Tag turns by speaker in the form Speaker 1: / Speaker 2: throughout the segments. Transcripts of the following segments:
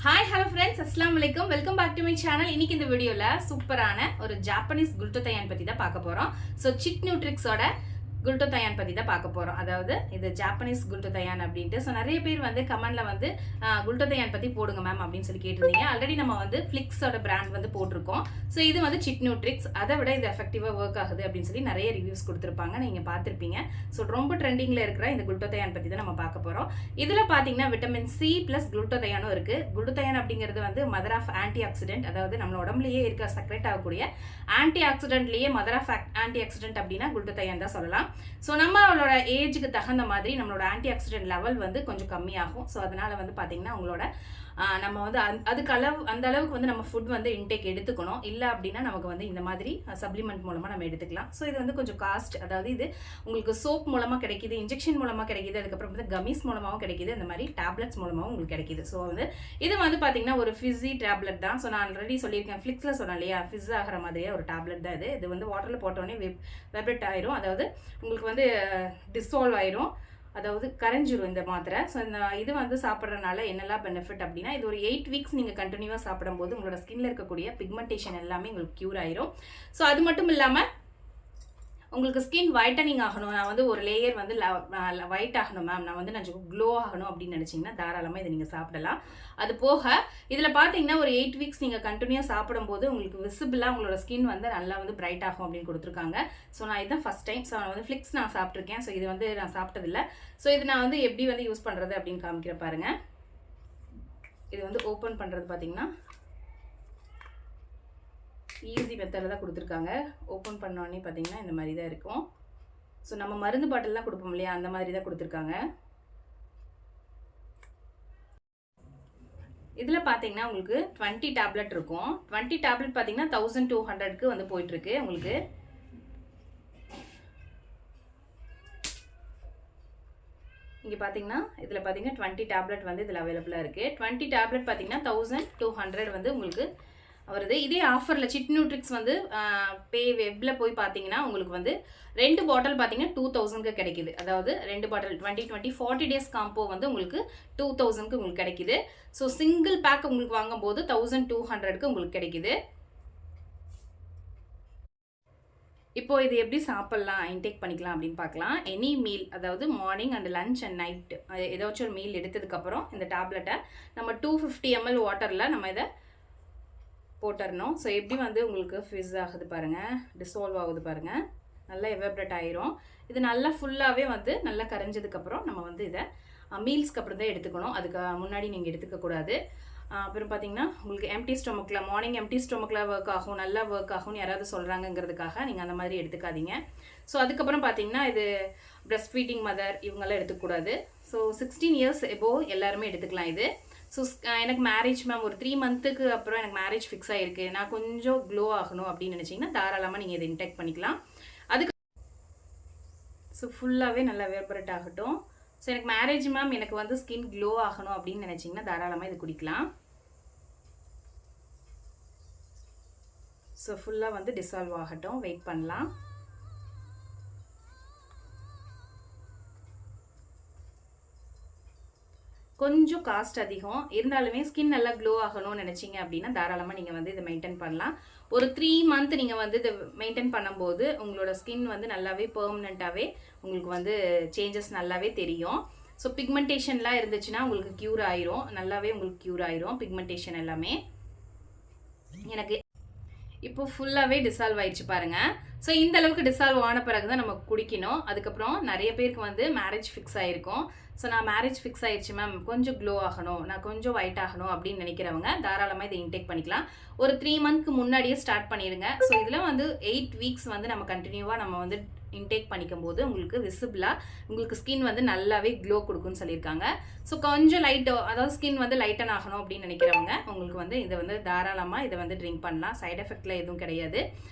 Speaker 1: Hi hello friends, அஸ்ஸலாமு அலைக்கும். Welcome back to my channel. இன்னைக்கு இந்த வீடியோவில் சூப்பரான ஒரு ஜாப்பனீஸ் குளுட்டோதயான் பற்றி தான் பார்க்க போகிறோம். ஸோ சிக் நியூட்ரிக்ஸோட குளுட்டோதயான் பற்றி தான் பார்க்க போகிறோம். அதாவது இது ஜாப்பனீஸ் குளுட்டோதயான் அப்படின்ட்டு. ஸோ நிறைய பேர் வந்து கமெண்டில் வந்து குளுட்டோதயான் பற்றி போடுங்க மேம் அப்படின்னு சொல்லி கேட்டிருந்தீங்க. ஆல்ரெடி நம்ம வந்து ஃப்ளிக்ஸோட பிராண்ட் வந்து போட்டிருக்கோம். ஸோ இது வந்து சிக் நியூட்ரிக்ஸ், அதை விட இது எஃபெக்டிவாக ஒர்க் ஆகுது அப்படின்னு சொல்லி நிறைய ரிவ்யூஸ் கொடுத்துருப்பாங்க, நீங்கள் பார்த்துருப்பீங்க. ஸோ ரொம்ப ட்ரெண்டிங்கில் இருக்கிற இந்த குளுட்டோதயான் பற்றி தான் நம்ம பார்க்க போகிறோம். இதில் பார்த்தீங்கன்னா விட்டமின் சி ப்ளஸ் குளுட்டோதயானும் இருக்குது. குளுட்டோதயான் அப்படிங்கிறது வந்து மதர் ஆஃப் ஆன்டி ஆக்சிடென்ட், அதாவது நம்ம உடம்புலேயே இருக்க செக்ரெட் ஆகக்கூடிய ஆன்டி ஆக்சிடென்ட்லேயே mother of antioxidant glutathione குளுட்டோதயான் தான் சொல்லலாம். ஸோ நம்மளோட ஏஜுக்கு தகுந்த மாதிரி நம்மளோட ஆன்டி ஆக்சிடென்ட் லெவல் வந்து கொஞ்சம் கம்மியாகும். ஸோ அதனால் வந்து பார்த்தீங்கன்னா உங்களோட நம்ம வந்து அந்த அளவுக்கு வந்து நம்ம ஃபுட் வந்து இன்டேக் எடுத்துக்கணும். இல்லை அப்படின்னா நமக்கு வந்து இந்த மாதிரி சப்ளிமெண்ட் மூலமாக நம்ம எடுத்துக்கலாம். ஸோ இது வந்து கொஞ்சம் காஸ்ட், அதாவது இது உங்களுக்கு சோப் மூலமாக கிடைக்கிது, இன்ஜெக்ஷன் மூலமாக கிடைக்கிது, அதுக்கப்புறம் வந்து கமிஸ் மூலமாகவும் கிடைக்கிது, இந்த மாதிரி டேப்லெட்ஸ் மூலமாகவும் உங்களுக்கு கிடைக்கிது. ஸோ வந்து இது வந்து பார்த்தீங்கன்னா ஒரு ஃபிஸி டேப்லெட் தான். ஸோ நான் ஆல்ரெடி சொல்லியிருக்கேன், ஃப்ளிக்ஸில் சொன்னேன் இல்லையா, ஃபிஸ் ஆகிற மாதிரியே ஒரு டேப்லெட் தான் இது. இது வந்து வாட்டரில் போட்டோடனே வெப்ரெட் ஆயிரும், அதாவது உங்களுக்கு வந்து டிசால்வ் ஆயிரும், அதாவது கரைஞ்சிரும் இந்த மாத்திரை. ஸோ இந்த இது வந்து சாப்பிட்றதுனால என்னெல்லாம் பெனிஃபிட் அப்படின்னா, இது ஒரு 8 வீக்ஸ் நீங்கள் கண்டினியூவாக சாப்பிடும்போது உங்களோட ஸ்கின்ல இருக்கக்கூடிய பிக்மெண்டேஷன் எல்லாமே உங்களுக்கு க்யூர் ஆயிரும். ஸோ அது மட்டும் இல்லாமல் உங்களுக்கு ஸ்கின் வைட்டனிங் ஆகணும், நான் வந்து ஒரு லேயர் வந்து ஒயிட் ஆகணும் மேம், நான் வந்து க்ளோ ஆகணும் அப்படின்னு நினச்சிங்கன்னா தாராளமாக இதை நீங்கள் சாப்பிடலாம். அது போக இதில் பார்த்தீங்கன்னா ஒரு 8 வீக்ஸ் நீங்கள் கண்டினியூவாக சாப்பிடும்போது உங்களுக்கு விசிபிளாக உங்களோட ஸ்கின் வந்து நல்லா வந்து பிரைட் ஆகும் அப்படின்னு கொடுத்துருக்காங்க. ஸோ நான் இதுதான் ஃபஸ்ட் டைம். ஸோ நான் வந்து ஃப்ளிக்ஸ் நான் சாப்பிட்ருக்கேன். ஸோ இது வந்து நான் சாப்பிட்டதில்லை. ஸோ இது நான் வந்து எப்படி வந்து யூஸ் பண்ணுறது அப்படின்னு காமிக்கிற பாருங்கள். இது வந்து ஓப்பன் பண்ணுறது பார்த்தீங்கன்னா ஈஸி மெத்தடில் தான் கொடுத்துருக்காங்க. ஓப்பன் பண்ணோடனே பார்த்தீங்கன்னா இந்த மாதிரி தான் இருக்கும். ஸோ நம்ம மருந்து பாட்டில்லாம் கொடுப்போம் இல்லையா, அந்த மாதிரி தான் கொடுத்துருக்காங்க. இதில் பார்த்தீங்கன்னா உங்களுக்கு 20 டேப்லெட் இருக்கும். 20 டேப்லெட் பார்த்தீங்கன்னா 1200க்கு வந்து போயிட்டுருக்கு உங்களுக்கு. இங்கே பார்த்தீங்கன்னா இதில் பார்த்தீங்கன்னா 20 டேப்லெட் வந்து இதில் அவைலபிளாக இருக்குது. 20 டேப்லெட் பார்த்தீங்கன்னா 1200 வந்து உங்களுக்கு வருது. இதே ஆஃபரில் சிக் நியூட்ரிக்ஸ் வந்து வெப்பில் போய் பார்த்தீங்கன்னா உங்களுக்கு வந்து 2 பாட்டில் பார்த்தீங்கன்னா 2000க்கு கிடைக்குது. அதாவது 2 பாட்டில் 20 40 டேஸ் காம்போ வந்து உங்களுக்கு 2000க்கு உங்களுக்கு கிடைக்குது. ஸோ சிங்கிள் பேக் உங்களுக்கு வாங்கும்போது 1200க்கு உங்களுக்கு கிடைக்குது. இப்போ இது எப்படி சாப்பிட்லாம், இன்டேக் பண்ணிக்கலாம் அப்படின்னு பார்க்கலாம். எனி மீல், அதாவது morning and lunch and night ஏதாச்சும் ஒரு மீல் எடுத்ததுக்கப்புறம் இந்த டேப்லெட்டை நம்ம 250 ml வாட்டரில் நம்ம இதை போட்டுறணும். ஸோ எப்படி வந்து உங்களுக்கு ஃபிஸ் ஆகுது பாருங்கள், டிசால்வ் ஆகுது பாருங்கள், நல்லா எவாப்ரேட் ஆயிரும். இது நல்லா ஃபுல்லாகவே வந்து நல்லா கரைஞ்சதுக்கப்புறம் நம்ம வந்து இதை மீல்ஸ்க்கு அப்புறம் தான் எடுத்துக்கணும், அதுக்கு முன்னாடி நீங்கள் எடுத்துக்கக்கூடாது. அப்புறம் பார்த்தீங்கன்னா உங்களுக்கு எம்டி ஸ்டொமக்கில், மார்னிங் எம்டி ஸ்டொமக்கில் ஒர்க் ஆகும், நல்லா ஒர்க் ஆகும்னு யாராவது சொல்கிறாங்கங்கிறதுக்காக நீங்கள் அந்த மாதிரி எடுத்துக்காதீங்க. ஸோ அதுக்கப்புறம் பார்த்தீங்கன்னா இது பிரஸ்ட் ஃபீடிங் மதர் இவங்கெல்லாம் எடுத்துக்கூடாது. ஸோ 16 இயர்ஸ் எபோவ் எல்லாருமே எடுத்துக்கலாம் இது. ஸோ எனக்கு மேரேஜ் மேம் ஒரு 3 மந்த்துக்கு அப்புறம் எனக்கு மேரேஜ் ஃபிக்ஸ் ஆகிருக்கு, நான் கொஞ்சம் க்ளோ ஆகணும் அப்படின்னு நினச்சிங்கன்னா தாராளமாக நீங்கள் இதை இன்டேக் பண்ணிக்கலாம். அதுக்கு ஸோ ஃபுல்லாகவே நல்லா வேப்பரேட் ஆகட்டும். ஸோ எனக்கு மேரேஜ் மேம் எனக்கு வந்து ஸ்கின் க்ளோ ஆகணும் அப்படின்னு நினச்சிங்கன்னா தாராளமாக இது குடிக்கலாம். ஸோ ஃபுல்லாக வந்து டிசால்வ் ஆகட்டும், வெயிட் பண்ணலாம். கொஞ்சம் காஸ்ட் அதிகம் இருந்தாலுமே ஸ்கின் நல்லா க்ளோ ஆகணும்னு நினச்சிங்க அப்படின்னா தாராளமாக நீங்கள் வந்து இதை மெயின்டைன் பண்ணலாம். ஒரு 3 மந்த் நீங்கள் வந்து இதை மெயின்டைன் பண்ணும்போது உங்களோட ஸ்கின் வந்து நல்லாவே பெர்மனண்ட்டாகவே உங்களுக்கு வந்து சேஞ்சஸ் நல்லாவே தெரியும். ஸோ பிக்மெண்டேஷன்லாம் இருந்துச்சுன்னா உங்களுக்கு க்யூர் ஆயிரும், நல்லாவே உங்களுக்கு க்யூர் ஆயிரும் பிக்மெண்டேஷன் எல்லாமே. எனக்கு இப்போ ஃபுல்லாகவே டிசால்வ் ஆயிடுச்சு பாருங்கள். ஸோ இந்த அளவுக்கு டிசால்வ் ஆன பிறகு தான் நம்ம குடிக்கணும். அதுக்கப்புறம் நிறைய பேருக்கு வந்து மேரேஜ் ஃபிக்ஸ் ஆகிருக்கும். ஸோ நான் மேரேஜ் ஃபிக்ஸ் ஆயிடுச்சு மேம், கொஞ்சம் க்ளோ ஆகணும், நான் கொஞ்சம் ஒயிட் ஆகணும் அப்படின்னு நினைக்கிறவங்க தாராளமாக இதை இன்டேக் பண்ணிக்கலாம். ஒரு 3 மந்த்க்கு முன்னாடியே ஸ்டார்ட் பண்ணிடுங்க. ஸோ இதில் வந்து 8 வீக்ஸ் வந்து நம்ம கண்டினியூவாக நம்ம வந்து இன்டேக் பண்ணிக்கும் போது உங்களுக்கு விசிபிளாக உங்களுக்கு ஸ்கின் வந்து நல்லாவே க்ளோ கொடுக்குன்னு சொல்லியிருக்காங்க. ஸோ கொஞ்சம் அதாவது ஸ்கின் வந்து லைட்டன் ஆகணும் அப்படின்னு நினைக்கிறவங்க உங்களுக்கு வந்து இதை வந்து தாராளமாக இதை வந்து ட்ரிங்க் பண்ணலாம். சைட் எஃபெக்டில் எதுவும் கிடையாது.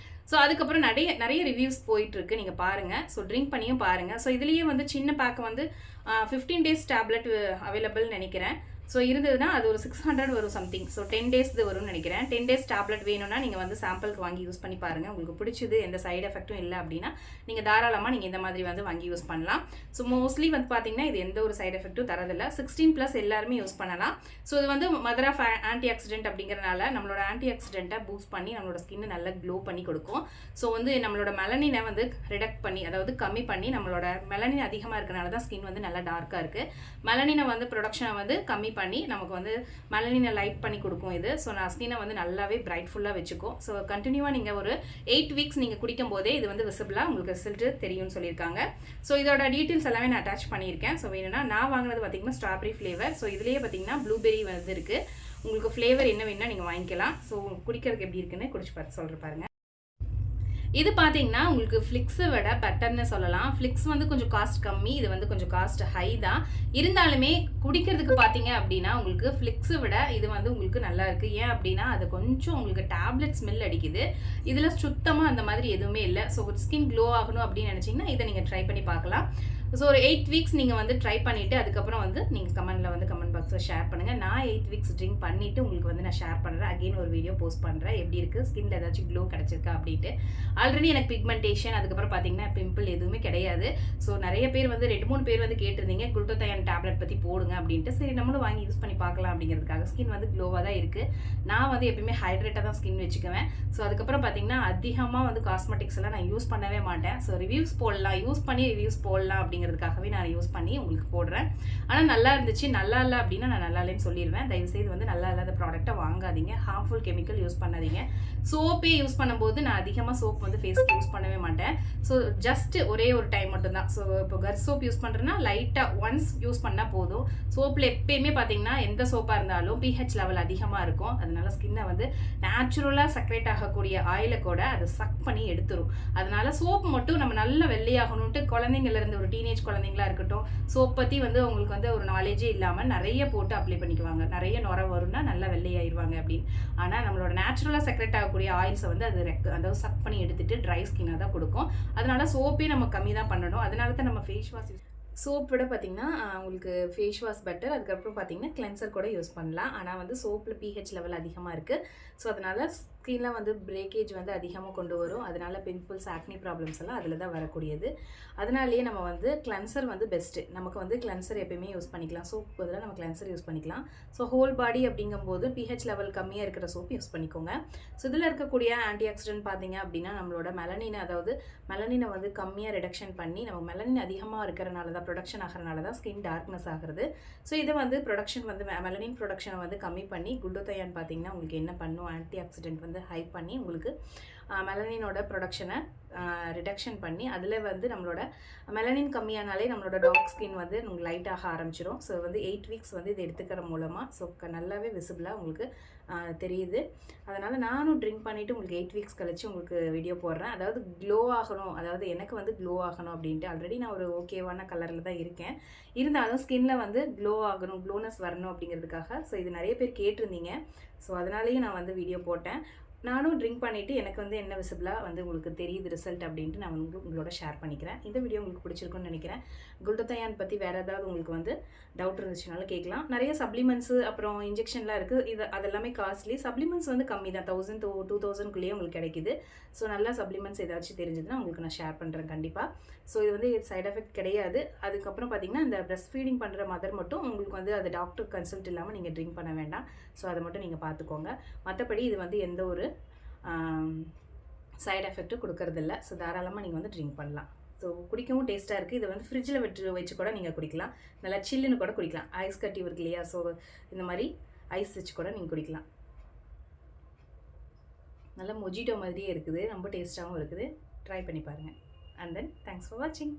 Speaker 1: ஸோ அதுக்கப்புறம் நிறைய ரிவ்யூஸ் போயிட்டுருக்கு, நீங்கள் பாருங்கள். ஸோ ட்ரிங்க் பண்ணியும் பாருங்கள். ஸோ இதுலேயே வந்து சின்ன பேக் வந்து 15 டேஸ் டேப்லெட் அவைலபிள் நினைக்கிறேன். ஸோ இருந்ததுன்னா அது ஒரு 600 வரும் சம்திங். ஸோ 10 days வரும்னு நினைக்கிறேன். 10 days டேப்லெட் வேணும்னா நீங்கள் வந்து சாம்பிளுக்கு வாங்கி யூஸ் பண்ணி பாருங்கள். உங்களுக்கு பிடிச்சது எந்த சைடு எஃபெக்ட்டும் இல்லை அப்படின்னா நீங்கள் தாராளமாக நீங்கள் இந்த மாதிரி வந்து வாங்கி யூஸ் பண்ணலாம். ஸோ மோஸ்ட்லி வந்து பார்த்தீங்கன்னா இது எந்த ஒரு சைடு எஃபெக்ட்டும் தரதில்லை. 16+ எல்லாருமே யூஸ் பண்ணலாம். ஸோ இது வந்து மதர் ஆஃப் ஆன்டி ஆக்சிடென்ட் அப்படிங்கிறனால நம்மளோட ஆன்டி ஆக்சிடென்ட்டை பூஸ்ட் பண்ணி நம்மளோட ஸ்கின்னை நல்லா க்ளோ பண்ணி கொடுக்கும். ஸோ வந்து நம்மளோட மெலனினை வந்து ரிடக்ட் பண்ணி, அதாவது கம்மி பண்ணி, நம்மளோட மெலனின் அதிகமாக இருக்கிறனால தான் ஸ்கின் வந்து நல்லா டார்க்காக இருக்குது. மெலனினை வந்து ப்ரொடக்ஷனை வந்து கம்மி பண்ணி நமக்கு வந்து மெலனினை லைட் பண்ணி கொடுக்கும் இது. ஸோ நான் ஸ்கின்னை வந்து நல்லாவே பிரைட்ஃபுல்லாக வச்சுக்கும். ஸோ கண்டினியூவாக நீங்கள் ஒரு 8 weeks நீங்கள் குடிக்கும் போதே இது வந்து விசிபிளாக உங்களுக்கு ரிசல்ட்டு தெரியும்னு சொல்லியிருக்காங்க. ஸோ இதோட டீட்டெயில்ஸ் எல்லாமே நான் அட்டாச் பண்ணியிருக்கேன். ஸோ வேணும்னா நான் வாங்கினது பார்த்தீங்கன்னா ஸ்ட்ராபெரி ஃப்ளேவர். ஸோ இதுலேயே பார்த்தீங்கன்னா ப்ளூபெரி வந்து இருக்குது. உங்களுக்கு ஃப்ளேவர் என்ன வேணும்னா நீங்கள் வாங்கிக்கலாம். ஸோ குடிக்கிறதுக்கு எப்படி இருக்குன்னு குடிச்சு பார்த்து சொல்கிற பாருங்கள். இது பார்த்தீங்கன்னா உங்களுக்கு ஃப்ளிக்ஸை விட பெட்டர்னு சொல்லலாம். ஃப்ளிக்ஸ் வந்து கொஞ்சம் காஸ்ட் கம்மி, இது வந்து கொஞ்சம் காஸ்ட் ஹை தான். இருந்தாலுமே குடிக்கிறதுக்கு பார்த்தீங்க அப்படின்னா உங்களுக்கு ஃப்ளிக்ஸை விட இது வந்து உங்களுக்கு நல்லா இருக்குது. ஏன் அப்படின்னா அது கொஞ்சம் உங்களுக்கு டேப்லெட் ஸ்மெல் அடிக்குது. இதில் சுத்தமாக அந்த மாதிரி எதுவுமே இல்லை. ஸோ ஸ்கின் க்ளோ ஆகணும் அப்படின்னு நினச்சிங்கன்னா இதை நீங்கள் ட்ரை பண்ணி பார்க்கலாம். ஸோ ஒரு 8 weeks நீங்கள் வந்து ட்ரை பண்ணிவிட்டு அதுக்கப்புறம் வந்து நீங்கள் கமெண்ட் பாக்ஸில் ஷேர் பண்ணுங்கள். நான் 8 weeks ட்ரிங்க் பண்ணிவிட்டு உங்களுக்கு வந்து நான் ஷேர் பண்ணுறேன். அகெயின் ஒரு வீடியோ போஸ்ட் பண்ணுறேன் எப்படி இருக்குது, ஸ்கின்ல ஏதாச்சும் க்ளோ கிடச்சிருக்கா அப்படின்ட்டு. ஆல்ரெடி எனக்கு பிக்மெண்டேஷன், அதுக்கப்புறம் பார்த்தீங்கன்னா பிம்பிள் எதுவுமே கிடையாது. ஸோ நிறைய பேர் வந்து 2-3 பேர் வந்து கேட்டிருந்தீங்க குளுட்டோதயான் டேப்லெட் பற்றி போடுங்க அப்படின்ட்டு. சரி நம்மளும் வாங்கி யூஸ் பண்ணி பார்க்கலாம் அப்படிங்கிறதுக்காக. ஸ்கின் வந்து க்ளோவாக தான் இருக்குது. நான் வந்து எப்பயுமே ஹைட்ரேட்டாக தான் ஸ்கின் வச்சுக்குவேன். ஸோ அதுக்கப்புறம் பார்த்தீங்கன்னா அதிகமாக வந்து காஸ்மெட்டிக்ஸ் எல்லாம் நான் யூஸ் பண்ணவே மாட்டேன். ஸோ ரிவ்யூஸ் போடலாம், யூஸ் பண்ணி ரிவ்யூஸ் போடலாம் அப்படிங்கிறதுக்காகவே நான் யூஸ் பண்ணி உங்களுக்கு போடுறேன். ஆனால் நல்லா இருந்துச்சு, நல்லா இல்லை அப்படின்னா நான் நல்லா இல்லைன்னு சொல்லிடுவேன். தயவுசெய்து வந்து நல்லா இல்லாத ப்ராடக்ட்டை வாங்காதீங்க. ஹார்ம்ஃபுல் கெமிக்கல் யூஸ் பண்ணாதீங்க. சோப்பே யூஸ் பண்ணும்போது நான் அதிகமாக சோப் வந்து ஃபேஸ்க்கு யூஸ் பண்ணவே மாட்டேன். ஸோ ஜஸ்ட் ஒரே ஒரு டைம் மட்டும்தான். ஸோ இப்போ கர் சோப் யூஸ் பண்ணுறேன்னா லைட்டாக ஒன்ஸ் யூஸ் பண்ணால் போதும். சோப்பில் எப்பயுமே பார்த்தீங்கன்னா எந்த சோப்பாக இருந்தாலும் pH லெவல் அதிகமாக இருக்கும். அதனால ஸ்கின்னை வந்து நேச்சுரலாக செக்ரேட் ஆகக்கூடிய ஆயிலை கூட அதை சக் பண்ணி எடுத்துரும். அதனால சோப் மட்டும் நம்ம நல்லா வெள்ளையாகணுன்ட்டு குழந்தைங்கள்லேருந்து ஒரு டீனேஜ் குழந்தைங்களா இருக்கட்டும், சோப் பற்றி வந்து உங்களுக்கு வந்து ஒரு நாலேஜே இல்லாமல் நிறைய போட்டு அப்ளை பண்ணிக்குவாங்க. நிறைய நுர வரும்னா நல்லா வெள்ளையாயிருவாங்க அப்படின்னு. ஆனால் நம்மளோட நேச்சுரலாக செக்ரேட் ஆகக்கூடிய ஆயில்ஸை வந்து அது அதாவது சக் பண்ணி எடுத்துட்டு ட்ரை ஸ்கின்னாக தான் கொடுக்கும். அதனால சோப்பே நம்ம கம்மி தான் பண்ணணும். அதனால தான் நம்ம ஃபேஸ் வாஷ் சோப் விட பார்த்தீங்கன்னா உங்களுக்கு ஃபேஸ் வாஷ் பெட்டர். அதுக்கப்புறம் பார்த்தீங்கன்னா கிளென்சர் கூட யூஸ் பண்ணலாம். ஆனால் வந்து சோப்பில் pH லெவல் அதிகமாக இருக்குது. ஸோ அதனால் ஸ்கின்னில் வந்து பிரேக்கேஜ் வந்து அதிகமாக கொண்டு வரும். அதனால் பிம்பிள்ஸ், ஆக்னி ப்ராப்ளம்ஸ் எல்லாம் அதில் தான் வரக்கூடியது. அதனாலேயே நம்ம வந்து கிளென்சர் வந்து பெஸ்ட்டு. நமக்கு வந்து கிளென்சர் எப்பயுமே யூஸ் பண்ணிக்கலாம். சோப் பதிலாக நம்ம கிளென்சர் யூஸ் பண்ணிக்கலாம். ஸோ ஹோல் பாடி அப்படிங்கும்போது pH லெவல் கம்மியாக இருக்கிற சோப் யூஸ் பண்ணிக்கோங்க. ஸோ இதில் இருக்கக்கூடிய ஆன்டி ஆக்சிடென்ட் பார்த்தீங்க அப்படின்னா நம்மளோட மெலனினை, அதாவது மெலனினை வந்து கம்மியாக ரிடக்ஷன் பண்ணி, நம்ம மெலனின் அதிகமாக இருக்கிறனால தான், ப்ரொடக்ஷன் ஆகிறனால தான் ஸ்கின் டார்க்னஸ் ஆகிறது. ஸோ இது வந்து ப்ரொடக்ஷன் வந்து மெலனின் ப்ரொடக்ஷனை வந்து கம்மி பண்ணி குளுட்டோதயான் பார்த்தீங்கன்னா உங்களுக்கு என்ன பண்ணும், ஆன்டி ஆக்சிடென்ட் வந்து ஹை பண்ணி உங்களுக்கு மெலனினோட ப்ரொடக்ஷனை ரிடக்ஷன் பண்ணி அதில் வந்து நம்மளோட மெலனின் கம்மியானாலே நம்மளோட டார்க் ஸ்கின் வந்து உங்களுக்கு லைட்டாக ஆரம்பிச்சிடும். ஸோ வந்து 8 weeks வந்து இது எடுத்துக்கிற மூலமாக ஸோ நல்லாவே விசிபிளாக உங்களுக்கு தெரியுது. அதனால் நானும் ட்ரிங்க் பண்ணிவிட்டு உங்களுக்கு 8 weeks கழிச்சு உங்களுக்கு வீடியோ போடுறேன். அதாவது க்ளோ ஆகணும், அதாவது எனக்கு வந்து க்ளோ ஆகணும் அப்படின்ட்டு. ஆல்ரெடி நான் ஒரு ஓகேவான கலரில் தான் இருக்கேன். இருந்தாலும் ஸ்கின்னில் வந்து க்ளோ ஆகணும், க்ளோனஸ் வரணும் அப்படிங்கிறதுக்காக. ஸோ இது நிறைய பேர் கேட்டிருந்தீங்க. ஸோ அதனாலேயே நான் வந்து வீடியோ போட்டேன். நானும் ட்ரிங்க் பண்ணிவிட்டு எனக்கு வந்து என்ன விசிபிளாக வந்து உங்களுக்கு தெரியுது ரிசல்ட் அப்படின்ட்டு நான் வந்து உங்களோட ஷேர் பண்ணிக்கிறேன். இந்த வீடியோ உங்களுக்கு பிடிச்சிருக்குன்னு நினைக்கிறேன். குளுட்டோதயான் பற்றி வேறு ஏதாவது உங்களுக்கு வந்து டவுட் இருந்துச்சுனாலும் கேட்கலாம். நிறைய சப்ளிமெண்ட்ஸு அப்புறம் இன்ஜெக்ஷன்லாம் இருக்குது. அதெல்லாமே காஸ்ட்லி. சப்ளிமெண்ட்ஸ் வந்து கம்மி தான், 1000 to 2000 உங்களுக்கு கிடைக்குது. ஸோ நல்லா சப்ளிமெண்ட்ஸ் ஏதாச்சும் தெரிஞ்சதுன்னா உங்களுக்கு நான் ஷேர் பண்ணுறேன் கண்டிப்பாக. ஸோ இது வந்து சைட் எஃபெக்ட் கிடையாது. அதுக்கப்புறம் பார்த்தீங்கன்னா இந்த பிரஸ்ட் ஃபீடிங் பண்ணுற மதர் மட்டும் உங்களுக்கு வந்து அது டாக்டர் கன்சல்ட் இல்லாமல் நீங்கள் ட்ரிங்க் பண்ண வேண்டாம். ஸோ அதை மட்டும் நீங்கள் பார்த்துக்கோங்க. மற்றபடி இது வந்து எந்த ஒரு சைட் எஃபெக்ட்டும் கொடுக்கறதில்ல. ஸோ தாராளமாக நீங்கள் வந்து ட்ரிங்க் பண்ணலாம். ஸோ குடிக்கவும் டேஸ்ட்டாக இருக்குது. இதை வந்து ஃப்ரிட்ஜில் வச்சு கூட நீங்கள் குடிக்கலாம். நல்லா சில்லுன்னு கூட குடிக்கலாம். ஐஸ் கட்டி இருக்கு இல்லையா, ஸோ இந்த மாதிரி ஐஸ் வச்சு கூட நீங்கள் குடிக்கலாம். நல்லா மொஜிட்டோ மாதிரியே இருக்குது, ரொம்ப டேஸ்ட்டாகவும் இருக்குது. ட்ரை பண்ணி பாருங்கள். அண்ட் தென் தேங்க்ஸ் ஃபார் வாட்சிங்.